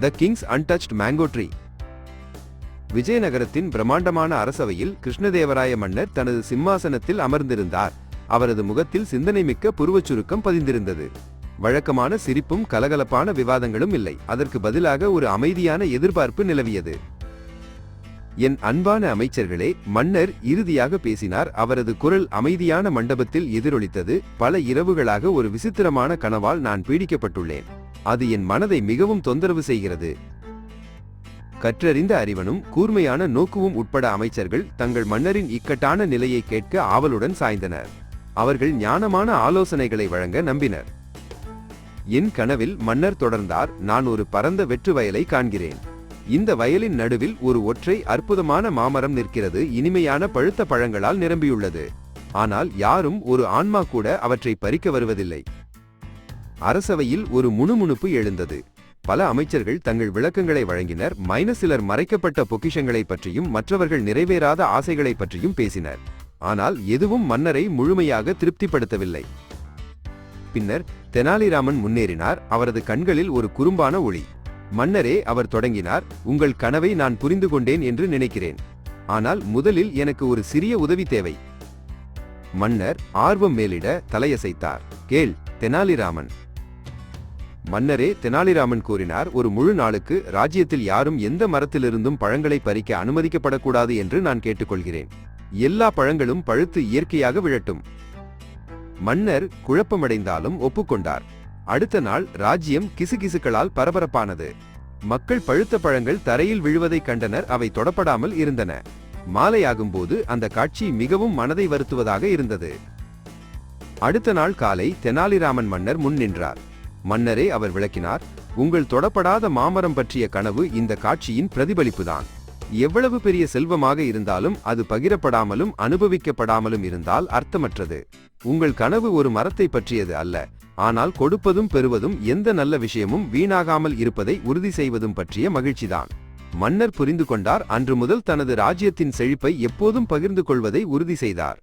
த Kings untouched mango tree. விஜயநகரத்தின் பிரம்மாண்டமான அரசவையில் கிருஷ்ணதேவராய மன்னர் தனது சிம்மாசனத்தில் அமர்ந்திருந்தார். அவரது முகத்தில் சிந்தனைமிக்க புருவச் சுருக்கம் பதிந்திருந்தது. வழக்கமான சிரிப்பும் கலகலப்பான விவாதங்களும் இல்லை. அதற்கு பதிலாக ஒரு அமைதியான எதிர்பார்ப்பு நிலவியது. என் அன்பான அமைச்சர்களே, மன்னர் இறுதியாக பேசினார். அவரது குரல் அமைதியான மண்டபத்தில் எதிரொலித்தது. பல இரவுகளாக ஒரு விசித்திரமான கனவால் நான் பீடிக்கப்பட்டுள்ளேன். அது என் மனதை மிகவும் தொந்தரவு செய்கிறது. கற்றறிந்த அறிவனும் கூர்மையான நோக்குவும் உட்பட அமைச்சர்கள் தங்கள் மன்னரின் இக்கட்டான நிலையை கேட்க ஆவலுடன் சாய்ந்தனர். அவர்கள் ஞானமான ஆலோசனைகளை வழங்க நம்பினர். என் கனவில் மன்னர் தொடர்ந்தார், நான் ஒரு பரந்த வெற்று வயலை காண்கிறேன். இந்த வயலின் நடுவில் ஒரு ஒற்றை அற்புதமான மாமரம் நிற்கிறது. இனிமையான பழுத்த பழங்களால் நிரம்பியுள்ளது. ஆனால் யாரும், ஒரு ஆன்மா கூட அவற்றை பறிக்க வருவதில்லை. அரசவையில் ஒரு முணுமுணுப்பு எழுந்தது. பல அமைச்சர்கள் தங்கள் விளக்கங்களை வழங்கினர். சிலர் மறைக்கப்பட்ட பொக்கிஷங்களை பற்றியும் மற்றவர்கள் நிறைவேறாத ஆசைகளை பற்றியும் பேசினர். ஆனால் எதுவும் மன்னரை முழுமையாக திருப்திப்படுத்தவில்லை. பின்னர் தெனாலிராமன் முன்னேறினார். அவரது கண்களில் ஒரு குறும்பான ஒளி. மன்னரே, அவர் தொடங்கினார், உங்கள் கனவை நான் புரிந்து கொண்டேன் என்று நினைக்கிறேன். ஆனால் முதலில் எனக்கு ஒரு சிறிய உதவி தேவை. மன்னர் ஆர்வம் மேலிட தலையசைத்தார். கேள் தெனாலிராமன். மன்னரே, தெனாலிராமன் கூறினார், ஒரு முழு நாளுக்கு ராஜ்யத்தில் யாரும் எந்த மரத்திலிருந்தும் பழங்களை பறிக்க அனுமதிக்கப்படக்கூடாது என்று நான் கேட்டுக்கொள்கிறேன். எல்லா பழங்களும் பழுத்து இயற்கையாக விழட்டும். மன்னர் குழப்பமடைந்தாலும் ஒப்புக்கொண்டார். அடுத்த நாள் ராஜ்யம் கிசுகிசுக்களால் பரபரப்பானது. மக்கள் பழுத்த பழங்கள் தரையில் விழுவதை கண்டனர். அவை தொடப்படாமல் இருந்தன. மாலையாகும்போது அந்த காட்சி மிகவும் மனதை வருத்துவதாக இருந்தது. அடுத்த நாள் காலை தெனாலிராமன் மன்னர் முன் நின்றார். மன்னரே, அவர் விளக்கினார், உங்கள் தொடப்படாத மாமரம் பற்றிய கனவு இந்த காட்சியின் பிரதிபலிப்புதான். எவ்வளவு பெரிய செல்வமாக இருந்தாலும் அது பகிரப்படாமலும் அனுபவிக்கப்படாமலும் இருந்தால் அர்த்தமற்றது. உங்கள் கனவு ஒரு மரத்தை பற்றியது அல்ல, ஆனால் கொடுப்பதும் பெறுவதும், எந்த நல்ல விஷயமும் வீணாகாமல் இருப்பதை உறுதி செய்வதும் பற்றிய மகிழ்ச்சிதான். மன்னர் புரிந்து கொண்டார். அன்று முதல் தனது ராஜ்யத்தின் செழிப்பை எப்போதும் பகிர்ந்து கொள்வதை உறுதி செய்தார்.